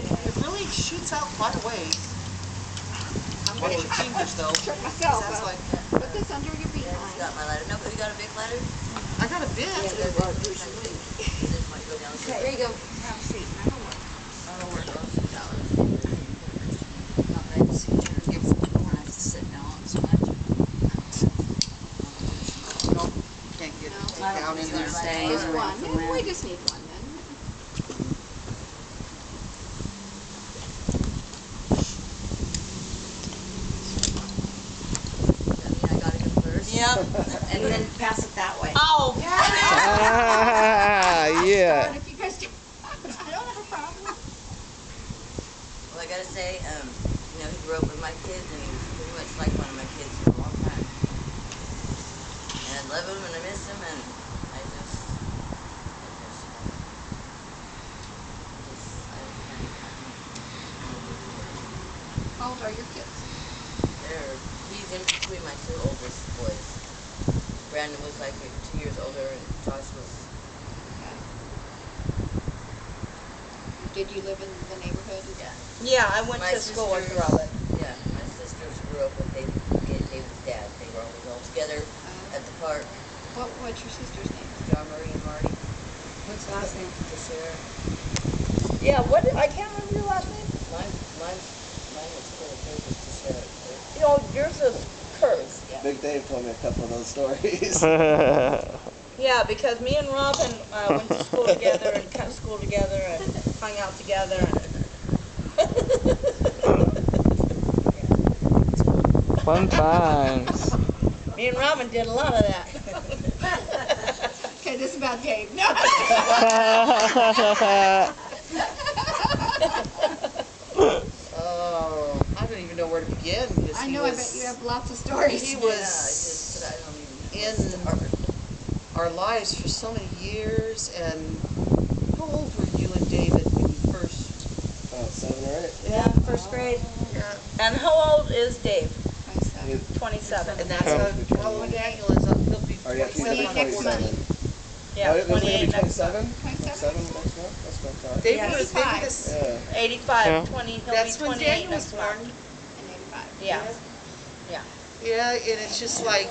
it really shoots out quite a ways. I'm going to your fingers though. Trick myself. That's like, Put this under your behind. You got my ladder. No, but you got a big ladder? I got a bit. This might go down. Okay, there you go. Have a seat. I don't know where it goes. Not bad to see you. Give us a little more. I have to sit down so much. Nope, can't get No. down in there. Just one. Yeah, we just need one then. I gotta go first. Yep. And then pass it that way. Oh, Yeah. If you guys do, I don't have a problem. Well, I gotta say, you know, he grew up with my kids, and he was pretty much like one of my kids for a long time. And I love him, and I miss him, and I How old are your kids? he's in between my two oldest boys. Brandon was like 2 years older, and Josh was. Did you live in the neighborhood? Yeah. Yeah, I went My to school with sisters- Robin. Yeah, my sisters grew up with David's dad. They were always all together at the park. What's your sister's name? John, Marie, and Marty. What's the last name? Sarah. Yeah, what? I can't remember your last name. Mine was cool. Hers was Sarah. You know, yours is Kurz. Yeah. Big Dave told me a couple of those stories. Yeah, because me and Robin went to school together and cut school together and hung out together. Fun times. Me and Robin did a lot of that. Okay, this is about Dave. No. oh, I don't even know where to begin. Because I know. I bet you have lots of stories. He Yeah, was I don't even in our lives for so many years. And how old were you and David when you first? 7 or 8. Yeah, first grade. Yeah. And how old is Dave? 27. And that's how old Daniel is. He'll be Or yeah, he's gonna be 27 next month. 27. Yeah, Oh, isn't he gonna be 28 next month. 27? 27? 27 next month? That's what I thought. David Yeah. was 85. this. Yeah. 85, Yeah. 20, he'll That's be when 28 Daniel was next born. month. And 85. Yeah. Yeah. Yeah, and it's just like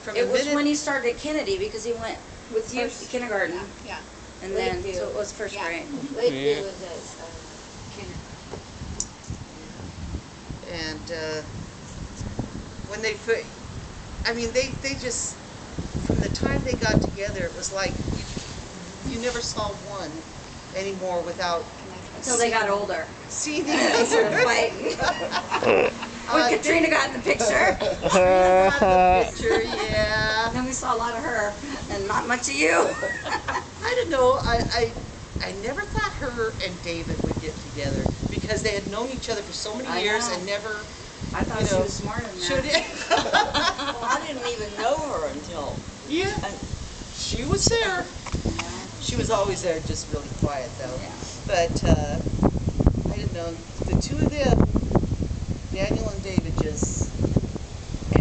from It the was minute. when he started at Kennedy because he went with you to First- kindergarten Yeah. and then, so it was first Yeah. grade. Yeah. was at And when they put, I mean, they just, from the time they got together, it was like you never saw one anymore without Until they got older. seeing the They started other. fighting. When Katrina got in the picture, Picture, yeah. then we saw a lot of her and not much of you. I don't know. I never thought her and David would get together because they had known each other for so many I years know. and never. I thought You she know, was smarter than Should that. it? Well, I didn't even know her until. Yeah. She was there. She was always there, just really quiet though. Yeah. But I didn't know. The two of them, Daniel and David, just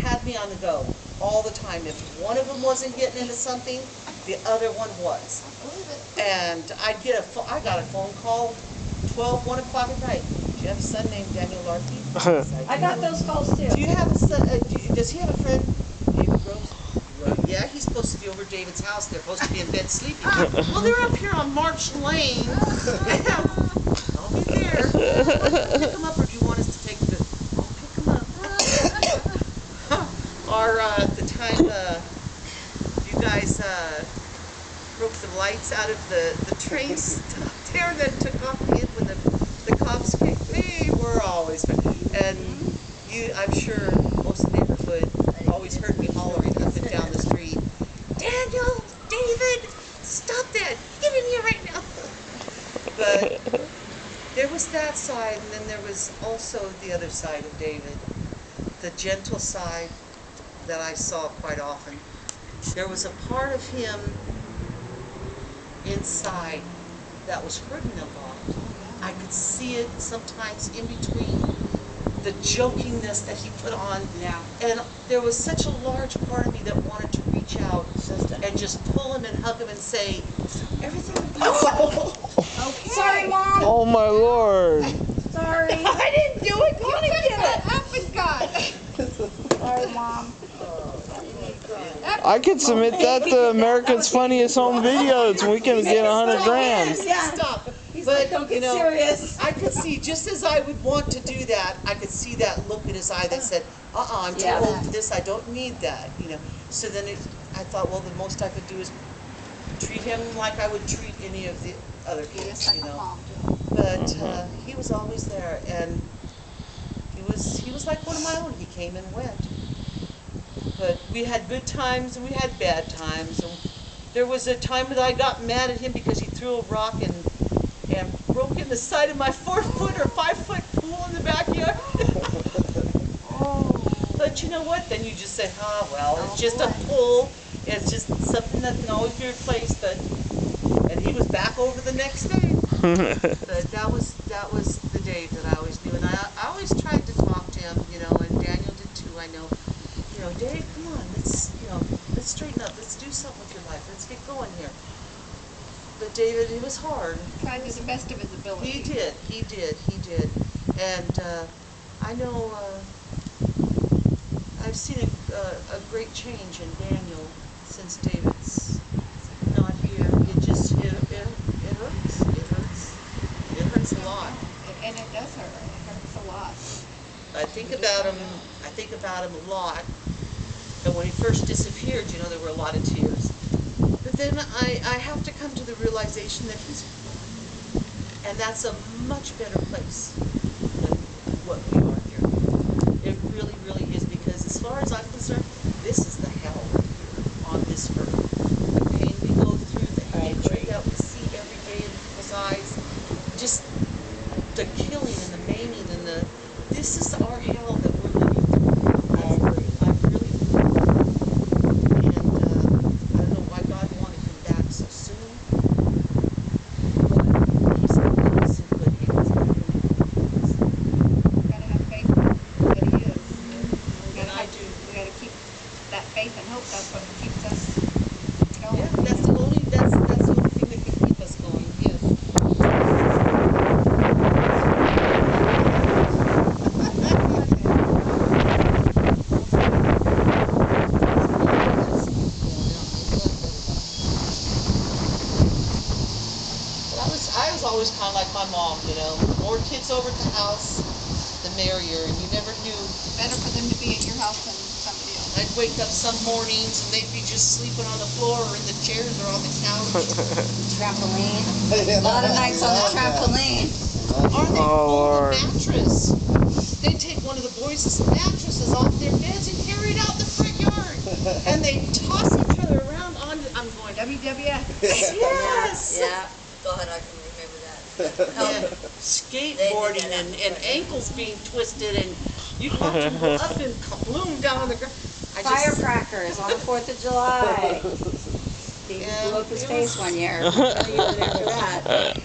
had me on the go all the time. If one of them wasn't getting into something, the other one was. And I got a phone call 1 o'clock at night. Do you have a son named Daniel Larky? I got those calls too. Do you have a son? Does he have a friend, David Rose? Well, yeah, he's supposed to be over David's house. They're supposed to be in bed sleeping. Well, they're up here on March Lane. I'll be there. Pick them up, or do you want us to take the? I'll pick them up. Or the time you guys broke the lights out of the train stop there, and then took off in when the cops came. They were always fun. And I'm sure most of the neighborhood always heard me hollering up and down the street, Daniel, David, stop that, get in here right now. But there was that side, and then there was also the other side of David, the gentle side that I saw quite often. There was a part of him inside that was hurting a lot. I could see it sometimes in between the jokingness that he put on. Yeah. And there was such a large part of me that wanted to reach out and just pull him and hug him and say, everything will be okay. Sorry, Mom. Oh my Lord. Mom. I could submit that to America's Funniest Home Videos. We can get 100 grand. Stop. He's But, like, don't get you know, serious. I could see, just as I would want to do that, I could see that look in his eye that said, I'm too Yeah. old for this, I don't need that, you know. So then I thought, well, the most I could do is treat him like I would treat any of the other Be a kids, you second know. mom to him. But he was always there, and he was like one of my own. He came and went. But we had good times and we had bad times. And there was a time that I got mad at him because he threw a rock and broke in the side of my 4-foot or 5-foot pool in the backyard. But you know what? Then you just say, well, it's just a pool. It's just something that can always be replaced. And he was back over the next day. But that was the Dave that I always knew, and I always tried to talk to him, you know, and Daniel did too. I know, you know, Dave, come on, let's straighten up, let's do something with your life, let's get going here. But David, it was hard. Tried to the best of his ability. He did, and I know I've seen a great change in Daniel since David's not here. It just it hurts. It hurts a lot. And it does hurt. It hurts a lot. I think about him a lot. And when he first disappeared, you know, there were a lot of tears. But then I have to come to the realization that he's, and that's a much better place than what we are here. It really, really is, because as far as I'm concerned, this is the hell on this earth. The pain we go through, the hatred that we see every day in people's eyes, just the killing and the maiming and this is our hell that we're living through. I really and I don't know why God wanted him back so soon, but he's in good hands. Gotta have faith that he is. And I do. We gotta keep that faith and hope. That's what keeps us going. Yeah, that's the only thing that can keep us going. Yes. I was always kind of like my mom, you know. The more kids over at the house, the merrier, and you never knew. Better for them to be at your house than somebody else. I'd wake up some mornings and they'd be just sleeping on the floor or in the chairs or on the couch. Trampoline. A lot of nights on the trampoline. Or they'd Oh, pull Lord. the mattress. They'd take one of the boys' mattresses off their beds and carry it out the front yard. And they'd toss each other around on it. I'm going, WWF. yes! Yeah. Go ahead, I can remember that. Yeah. Skateboarding and ankles being twisted, and you'd watch them go up and kabloom down on the ground. Firecrackers on the 4th of July. He blew up his face one year. You were there for that.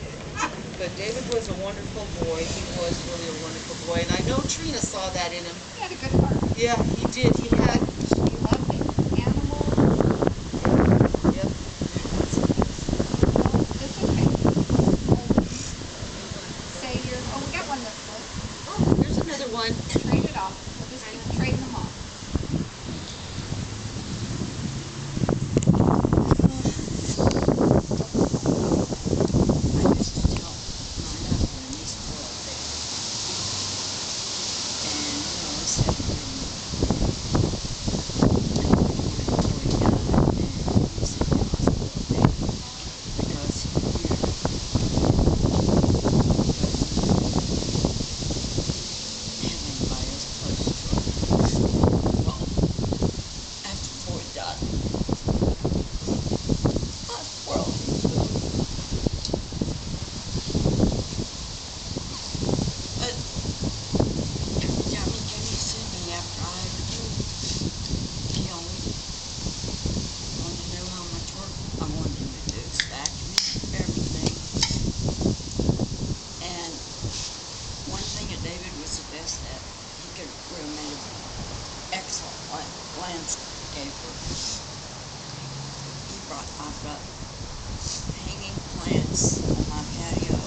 But David was a wonderful boy. He was really a wonderful boy, and I know Trina saw that in him. He had a good heart. Yeah, he did. He had. He loved animals. Yep. It's okay. Say we got one that's good. Oh, there's another one. Trade it off. We'll just keep trading them off. landscaper. I've got hanging plants on my patio,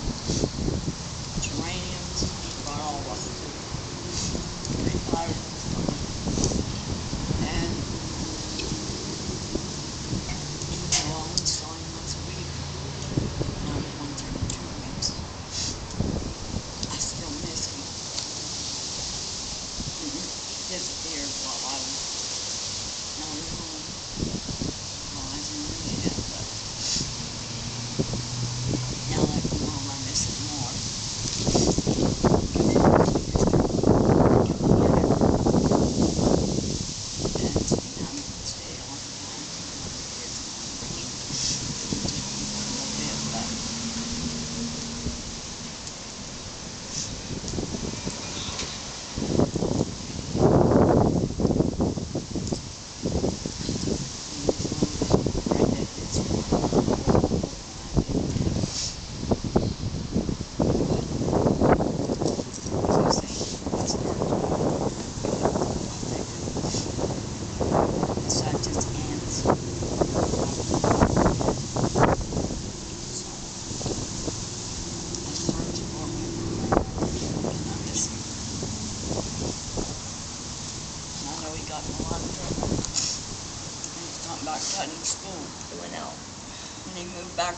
geraniums, he brought all of them.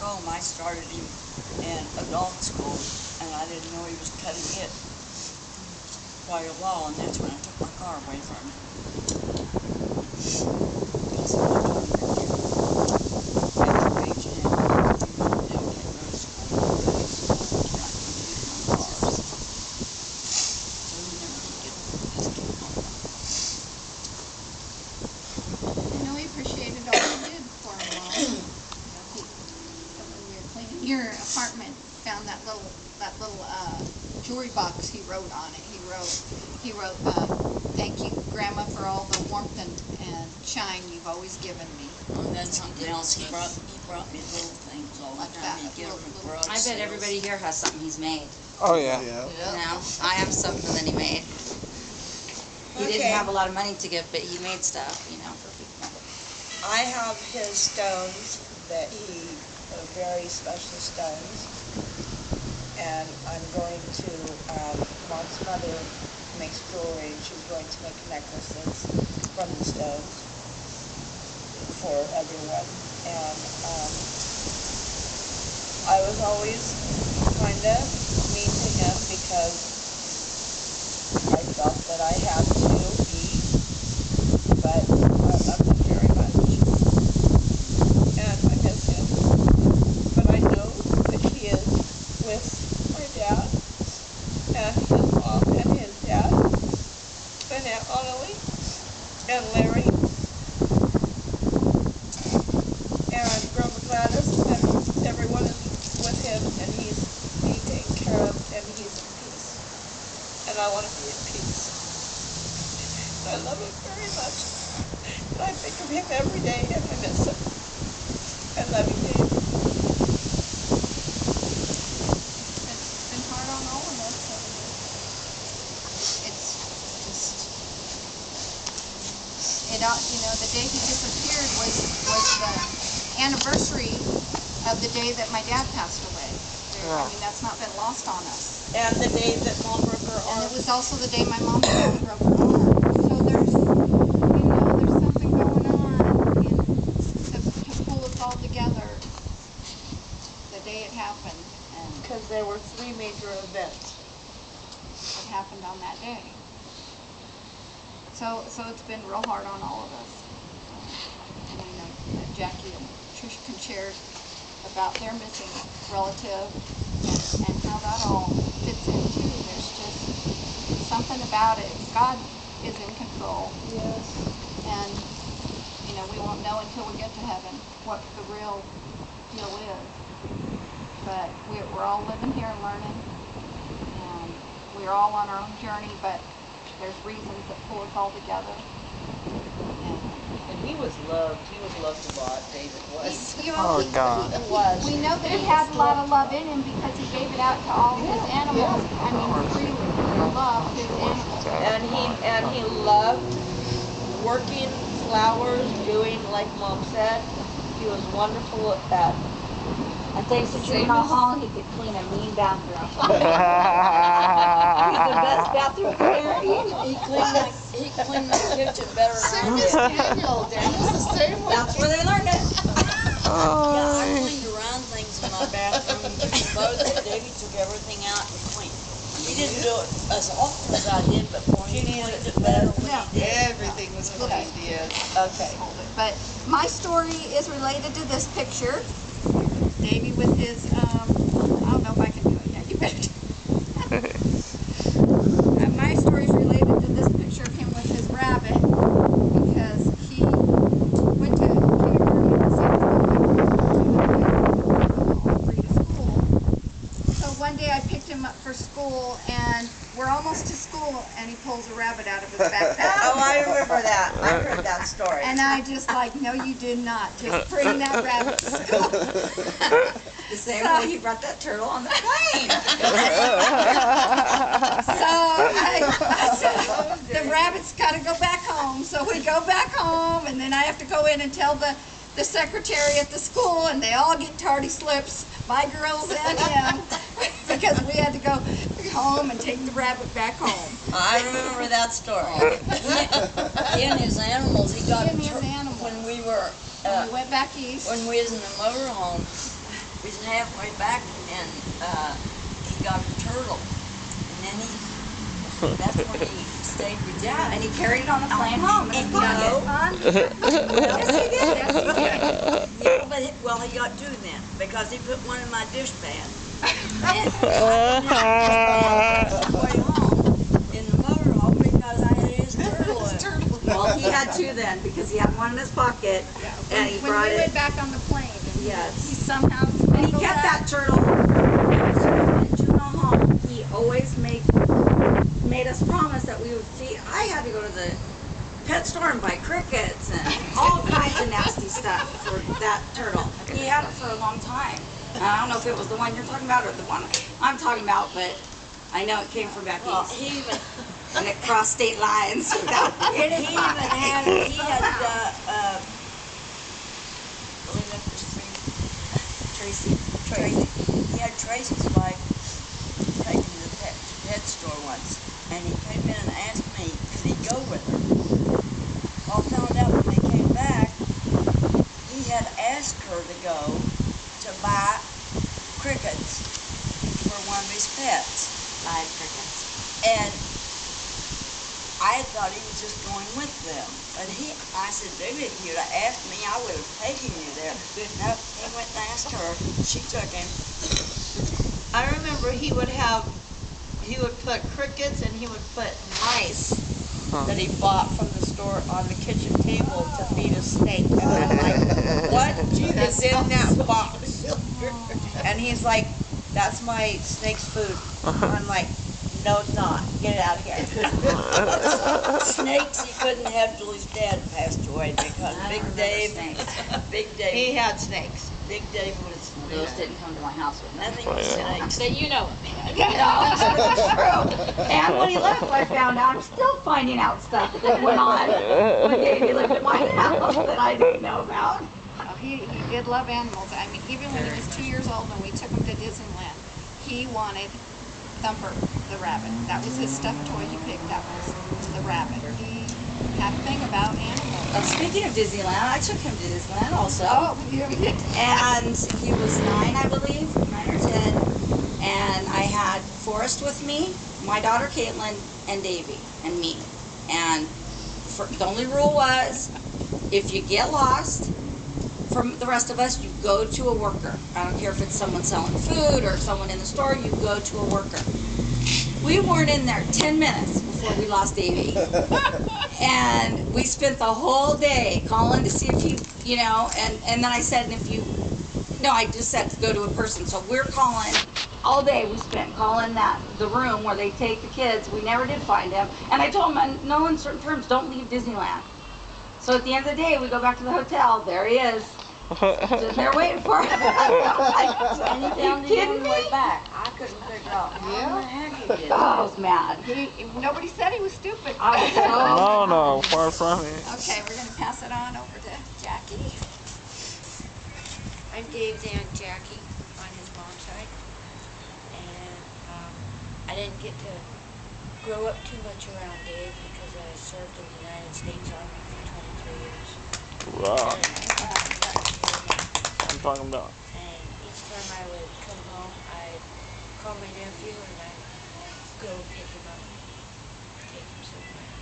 home, I started him in adult school, and I didn't know he was cutting it quite a while, and that's when I took my car away from him. Because I wanted him to get better age and they'll get rid of school. Not competing on cars. So he never did get his kid home. I know he appreciated all you did for him, Mom. You know, when we were cleaning your apartment, found that little jewelry box he wrote on it. He wrote, thank you, Grandma, for all the warmth and shine you've always given me. And then something else, he brought me little things all the Like time. that, He'd give them at garage I bet sales. everybody here has something he's made. Oh yeah. Yeah. You know, I have something that he made. He didn't have a lot of money to give, but he made stuff, you know, for people. I have his stones that very special stones. And I'm going to, Mark's mother makes jewelry, and she's going to make necklaces from the stones for everyone. And I was always kind of mean to him because I felt that I had to be, but I love him very much. And I miss him. But I know that he is with my dad and his mom and his dad and Aunt Annalie and Larry and Grandma Gladys, and everyone is with him, and he's being taken care of, and he's in peace. And I want to be in peace. And I love him very much. And I think of him every day, and I miss him. I love you, Dave. It's been hard on all of us. So it's just, you know, the day he disappeared was the anniversary of the day that my dad passed away. I mean, that's not been lost on us. And the day that Mom broke her And arm. it was also the day my mom broke her arm. So there's something going on to pull us all together the day it happened. And Because there were 3 major events. it happened on that day. So it's been real hard on all of us. And I know that Jackie and Trish can share about their missing relative and how that all fits in too. There's just something about it. God is in control. Yes. And, you know, we won't know until we get to heaven what the real deal is. But we're all living here and learning. And we're all on our own journey, but there's reasons that pull us all together. And he was loved. He was loved a lot, David was. Oh God. We know that he had a lot of love in him because he gave it out to all his animals. I mean, freely loved his animals. And he loved working flowers, doing like Mom said. He was wonderful at that. And thanks to Juvenile Hall, he could clean a mean bathroom. He's the best bathroom cleaner. He cleaned the kitchen better than I did. Daniel's the same way. That's where they learned it. Yeah, I cleaned around things in my bathroom, but Davey took everything out and cleaned. He didn't do it as often as I did, but boy, he cleaned it better when he did. Everything was cleaned, yes. Okay. But my story is related to this picture. Davey with his, I don't know if I can do it yet. You better do it. My story is related to this picture of him with his rabbit because he went to kindergarten in the same school. So one day I picked him up for school and we're almost to school and he pulls a rabbit out of his backpack. Oh, I remember that. I heard that story. And I just like, no you did not. Just bring that rabbit to school. The same way he brought that turtle on the plane. So I said, the rabbit's got to go back home. So we go back home, and then I have to go in and tell the secretary at the school, and they all get tardy slips, my girls and him, because we had to go home and take the rabbit back home. I remember that story. He and his animals, he got He and his animals. when we were We went back east. when we was in the motorhome. He's halfway back, and he got a turtle. And then that's when he stayed with you. Yeah, and he carried it on the plane home in his No. pocket. Yes, he did. Yes, he did. Yeah, but he got two then, because he put one in my dishpan. And way home in the motorhome because I had his turtle. Well, he had two then because he had one in his pocket, and he When brought we it. went back on the plane, and Yes. he somehow And he kept that turtle. Home. He always made us promise that we would feed. I had to go to the pet store and buy crickets and all kinds of nasty stuff for that turtle. He had it for a long time. And I don't know if it was the one you're talking about or the one I'm talking about, but I know it came from back Well, east. he even And it crossed state lines without any he had Tracy. He had Tracy's wife take him to the pet store once, and he came in and asked me could he go with her. Well, I found out when they came back, he had asked her to go to buy crickets for one of his pets. live crickets. And I thought he was just going with them. But I said, baby, if you'd have asked me, I would have taken you there. No, he went and asked her. She took him. I remember he would put crickets and he would put mice that he bought from the store on the kitchen table to feed a snake. And I'm like, what is in that box? And he's like, that's my snake's food. I'm like, no, it's not. Get it out of here. Snakes he couldn't have till his dad passed away because Big Dave, He had snakes. Big Dave was Those didn't come to my house with nothing but snakes. so you know it. No, it's true. And when he left, I found out, I'm still finding out stuff that went on when Davey lived at my house that I didn't know about. Oh, he did love animals. I mean, even when he was 2 years old, when we took him to Disneyland, he wanted Thumper, the rabbit. That was his stuffed toy he picked. That was the rabbit. He had a thing about animals. Speaking of Disneyland, I took him to Disneyland also. Oh, And he was 9, I believe, 9 or 10. And I had Forrest with me, my daughter Caitlin, and Davey, and me. And the only rule was, if you get lost from the rest of us, you go to a worker. I don't care if it's someone selling food or someone in the store, you go to a worker. We weren't in there 10 minutes before we lost Davey. And we spent the whole day calling to see if he, and then I said, I just said to go to a person. So we're calling, all day we spent calling the room where they take the kids. We never did find him. And I told him, in no uncertain terms, don't leave Disneyland. So at the end of the day, we go back to the hotel. There he is. Just there waiting for him. And he found him on the way me? back. I couldn't figure out how the heck he did it. I was mad. Nobody said he was stupid. I was so No, far from it. Okay, we're going to pass it on over to Jackie. I'm Dave's Aunt Jackie on his mom's side, and I didn't get to grow up too much around Dave because I served in the United States Army for 23 years. Wow. And, I'm talking about. and each time I would come home, I'd call my nephew and I'd go pick him up, take him somewhere,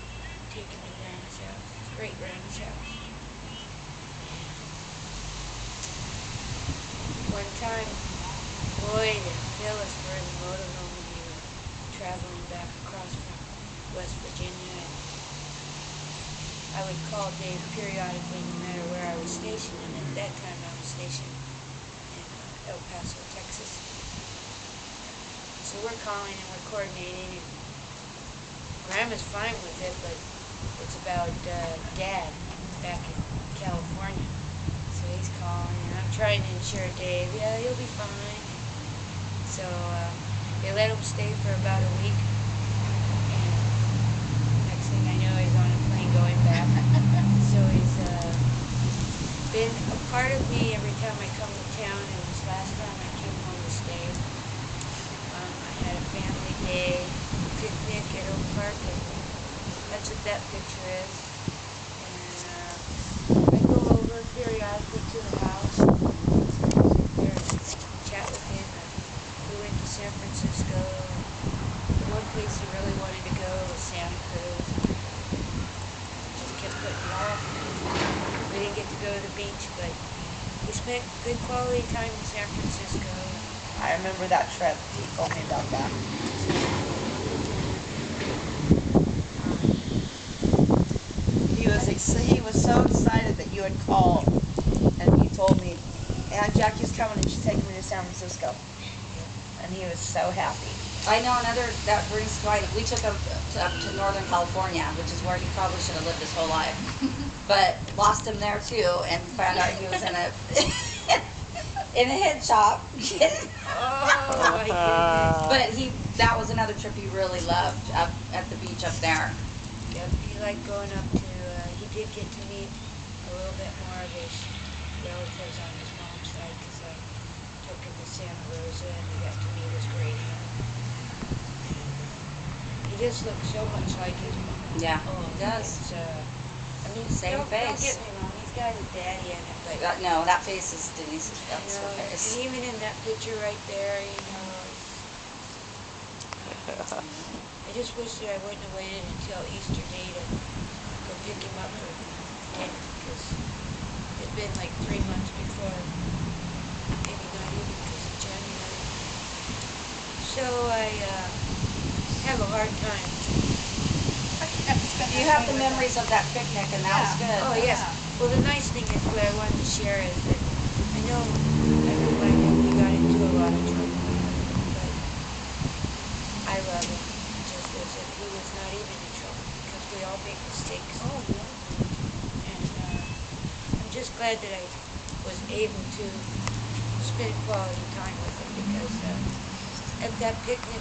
take him to Granny's house, great Granny's house. One time, Lloyd and Phyllis were in the motorhome and we were traveling back across from West Virginia. And I would call Dave periodically no matter where I was stationed, and at that time I was stationed in El Paso, Texas. So we're calling and we're coordinating, and Grandma's fine with it, but it's about Dad back in California. So he's calling, and I'm trying to ensure Dave, yeah, he'll be fine. So they let him stay for about a week, and next thing I know, he's on a plane going back. So he's been a part of me every time I come to town, and this last time I came home to stay, I had a family day, picnic at Oak Park, and that's what that picture is. And I go over periodically to the house. There's place he really wanted to go was Santa Cruz. Just kept putting it off. We didn't get to go to the beach, but we spent good quality time in San Francisco. I remember that trip. He told me about that. He was so excited that you had called, and he told me, Aunt Jackie's coming and she's taking me to San Francisco. And he was so happy. I know another, that brings to mind, we took him up to Northern California, which is where he probably should have lived his whole life. But lost him there too, and found out he was in a in a head shop. Oh my goodness. But that was another trip he really loved, up at the beach up there. Yep, he liked going up to, he did get to meet a little bit more of his relatives on his mom's side, because I took him to Santa Rosa and he got to meet his great aunt. He just looks so much like his mom. Yeah, he does. It's, I mean, Same don't face. get me wrong, he's got his daddy in it, but No, that face is Denise's. That's you her know, face. and even in that picture right there, you know, I just wish that I wouldn't have waited until Easter Day to go pick him up for dinner, because it's been like 3 months before, maybe not even, because of January. So I have a hard time. You have the memories of that picnic, and that was good. Oh, yes. Well, the nice thing is, what I wanted to share is that I know we got into a lot of trouble, but I love him just as if he was not even in trouble, because we all make mistakes. Oh, yeah. And I'm just glad that I was able to spend quality time with him, because at that picnic,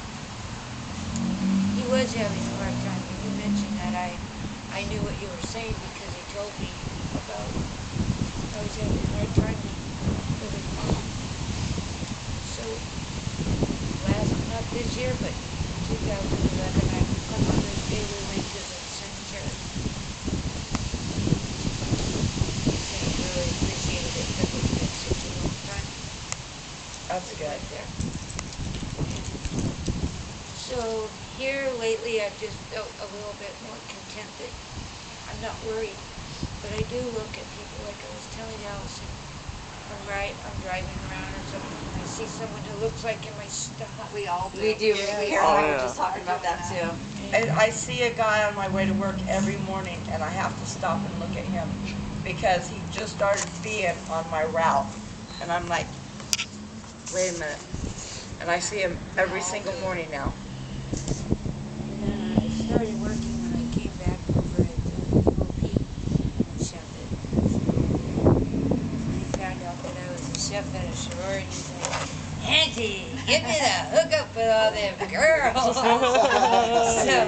he was having a hard time. And you mentioned that I knew what you were saying, because he told me about how he's having a hard time with his mom. So, not this year, but 2011, on Mother's Day, we went to the cemetery. He said he really appreciated it, because it's been such a long time. That's good. Right there. So here lately, I've just felt a little bit more content that I'm not worried. But I do look at people, like I was telling Allison, I'm driving around or something, and I see someone who looks like him, I stop. We all do. We do. Karen and I were just talking about that too. I see a guy on my way to work every morning, and I have to stop and look at him because he just started being on my route. And I'm like, wait a minute. And I see him every single morning now. And then I started working when I came back over at UOP in Sheffield. And he found out that I was a chef at a sorority. He's like, Auntie, get me the hookup with all them girls. So,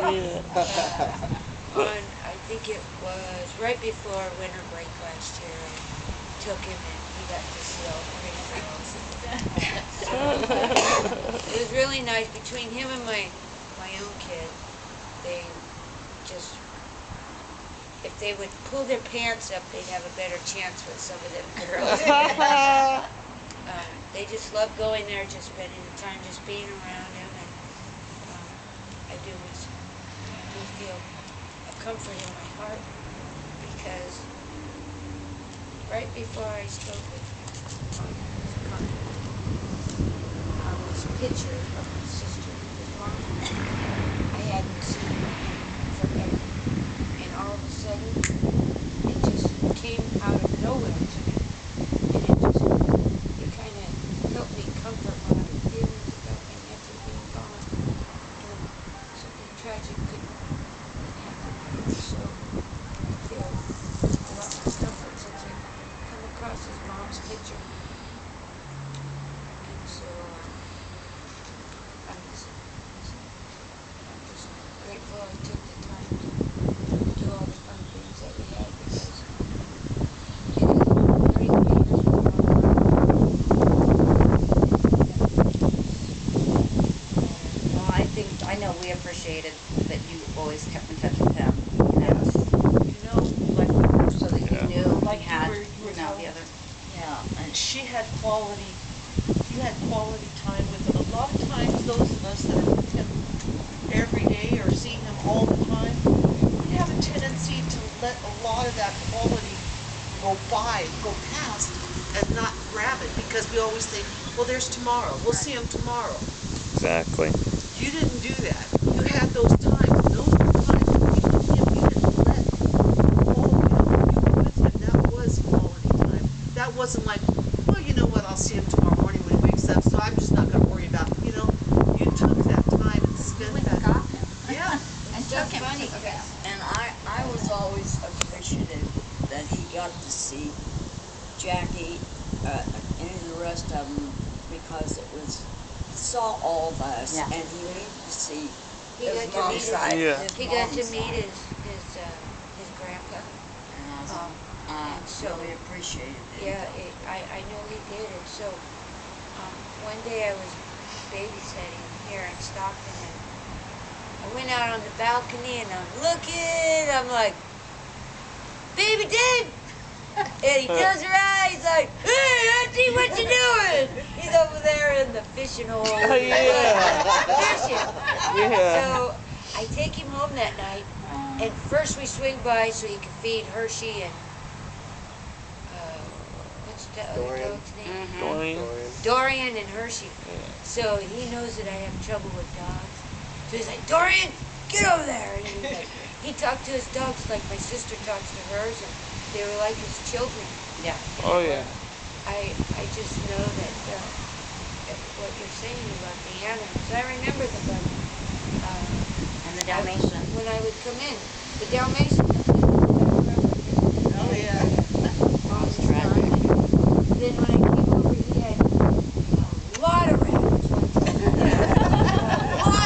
I think it was right before winter break last year, I took him and he got to see all the pretty girls. So, it was really nice. Between him and my own kid, they just, if they would pull their pants up, they'd have a better chance with some of them girls. They just love going there, just spending the time, just being around him, and I do feel a comfort in my heart, because right before I spoke with him on this picture of my sister, his mom, I hadn't seen her forever, and all of a sudden, it just came out of nowhere to me, and it kind of helped me comfort my feelings about my nephew being gone, and something tragic couldn't happen. So I feel a lot more comfort since I come across his mom's picture. And so I'm just grateful I took the time to do all the fun things that we had, because it is pretty bittersweet. Well, I know we appreciated that you always kept in touch with him. Like, so that you knew Like he had, you were the other. Yeah, and she had quality, you had quality time with him. A lot of times, those of us that are with him every lot of that quality go past and not grab it because we always think, well, there's tomorrow. We'll see them tomorrow. Exactly. You didn't do that. You had those times. Those were times when you with him. You didn't let you were with him. That was quality time. That wasn't like, well, you know what? I'll see him tomorrow morning when he wakes up. So I'm just not going to worry about. You took that time and spent We that. got him. Yeah. And took him to the vet. And I was always appreciative that he got to see Jackie, and the rest of them, because saw all of us, Yeah. and he needed to see He his got to mom's meet side. Yeah. His He got to mom's meet side. his grandpa. And I And so- really appreciated it. Yeah, I know he did. And so one day I was babysitting here in Stockton, and I went out on the balcony and I'm looking. I'm like, baby Dave. And he turns around, he's like, hey, Auntie, what you doing? He's over there in the fishing hole. Oh, yeah. Fishing. Yeah. So I take him home that night, and first we swing by so he can feed Hershey and, what's the other Dorian. dog's name? Dorian. Dorian and Hershey. So he knows that I have trouble with dogs. So he's like, Dorian, get over there. And he's like, he talked to his dogs like my sister talks to hers, and they were like his children. Yeah. Oh yeah. I just know that what you're saying about the animals, I remember the bunny. And the Dalmatian. When I would come in, the Dalmatian